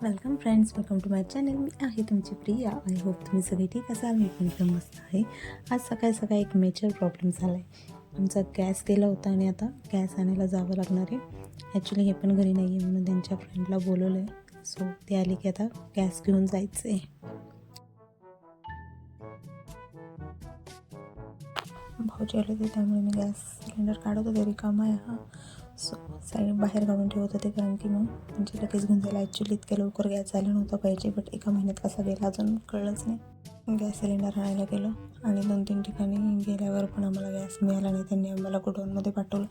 Welcome friends, welcome to my channel. मी आहे तुमची प्रिया. आय होप तुम्ही सगळे ठीक असाल. मी पण एकदम मस्त आहे. आज सकाळी सकाळी एक मेजर प्रॉब्लेम झाला आहे. आमचा गॅस गेला होता आणि आता गॅस आणायला जावं लागणार आहे. ॲक्च्युली हे पण घरी नाही आहे म्हणून त्यांच्या फ्रेंडला बोलवलं आहे. सो ते आले की आता गॅस घेऊन जायचं आहे. भाऊजी आले होते त्यामुळे मी गॅस सिलेंडर काढत होते, रिकामा आहे हा. सो साईड बाहेर काढून ठेवत होते कारण की मग म्हणजे लगेच घेऊन जायला. ॲक्च्युली इतक्या लवकर गॅस झाला नव्हता पाहिजे, बट एका महिन्यात कसा गेला अजून कळलंच नाही. गॅस सिलेंडर आणायला गेलो आणि 2-3 ठिकाणी गेल्यावर पण आम्हाला गॅस मिळाला नाही. त्यांनी आम्हाला गोडाऊनमध्ये पाठवलं.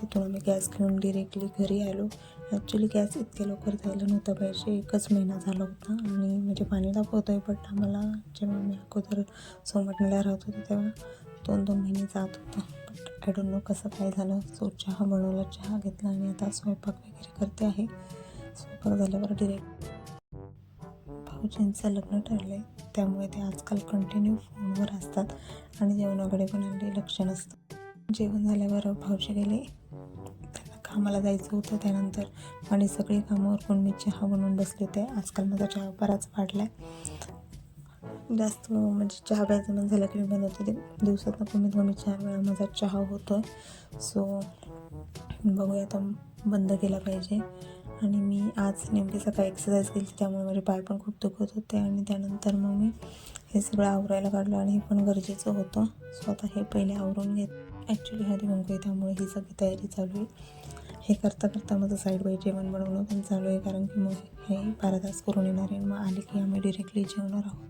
तिथून आम्ही गॅस घेऊन डिरेक्टली घरी आलो. ॲक्च्युली गॅस इतक्या लवकर जायला नव्हता पाहिजे, 1च महिना झाला होता आणि म्हणजे पाणी दाखवतो आहे, बट आम्हाला जेव्हा मी अगोदर सोमटण्याला राहत होते तेव्हा 2-2 महिने जात होतं. बट आय डोंट नो कसं काय झालं. सो चहा बनवला, चहा घेतला आणि आता स्वयंपाक वगैरे करते आहे. स्वयंपाक झाल्यावर डिरेक्ट भाऊजींचं लग्न ठरलं आहे, त्यामुळे ते आजकाल कंटिन्यू फोनवर असतात आणि जेवणाकडे पण अगदी लक्ष नसतं. जेवण झाल्यावर भाऊजी गेले, त्यांना कामाला जायचं होतं. त्यानंतर आणि सगळी कामं उरकून मी चहा बनवून बसले होते. आजकाल माझा चहा बराच वाढला आहे. जास्त म्हणजे चहा प्यायचं मन झालं की मी बनवते. ते दिवसातनं कमीत कमी 4 वेळा माझा चहा होतो आहे. सो बघूया आता, बंद केला पाहिजे. आणि मी आज नेमकी सकाळी एक्सरसाइज केली त्यामुळे माझे पाय पण खूप दुखत होते आणि त्यानंतर मग मी हे सगळं आवरायला काढलं आणि हे पण गरजेचं होतं. सो आता हे पहिले आवरून घेत. ॲक्च्युली हळदी कुंकू आहे त्यामुळे ही सगळी तयारी चालू आहे. हे करता करता माझं साईड बाय जेवण बनवणं पण चालू आहे, कारण की मग हे 12 तास करून येणार आहे. मग आले की आम्ही डिरेक्टली जेवणार आहोत.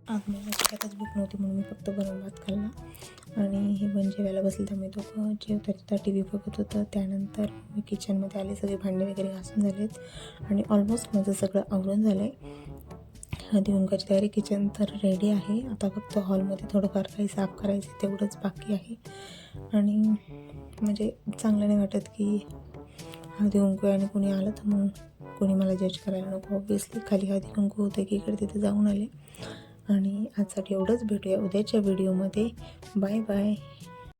आज मला त्यातच भूक नव्हती म्हणून मी फक्त गरम भात खाल्ला आणि हे पण जेवायला बसले. त्यामुळे दोघं जेवता जेवता टी व्ही बघत होतं. त्यानंतर मी किचनमध्ये आले, सगळे भांडे वगैरे घासून झालेत आणि ऑलमोस्ट माझं सगळं आवरून झालं आहे. हळदी कुंकाची तयारी, किचन तर रेडी आहे. आता फक्त हॉलमध्ये थोडंफार काही साफ करायचं तेवढंच बाकी आहे. आणि म्हणजे चांगलं नाही वाटत की हळदी कुंकू आणि कोणी आलं तर मग कोणी मला जज करायला नको. ऑब्व्हियसली खाली हळदी कुंकू होते की इकडे तिथे जाऊन आले. आणि आजसाठी एवढंच. भेटूया उद्याच्या व्हिडिओमध्ये. Bye bye.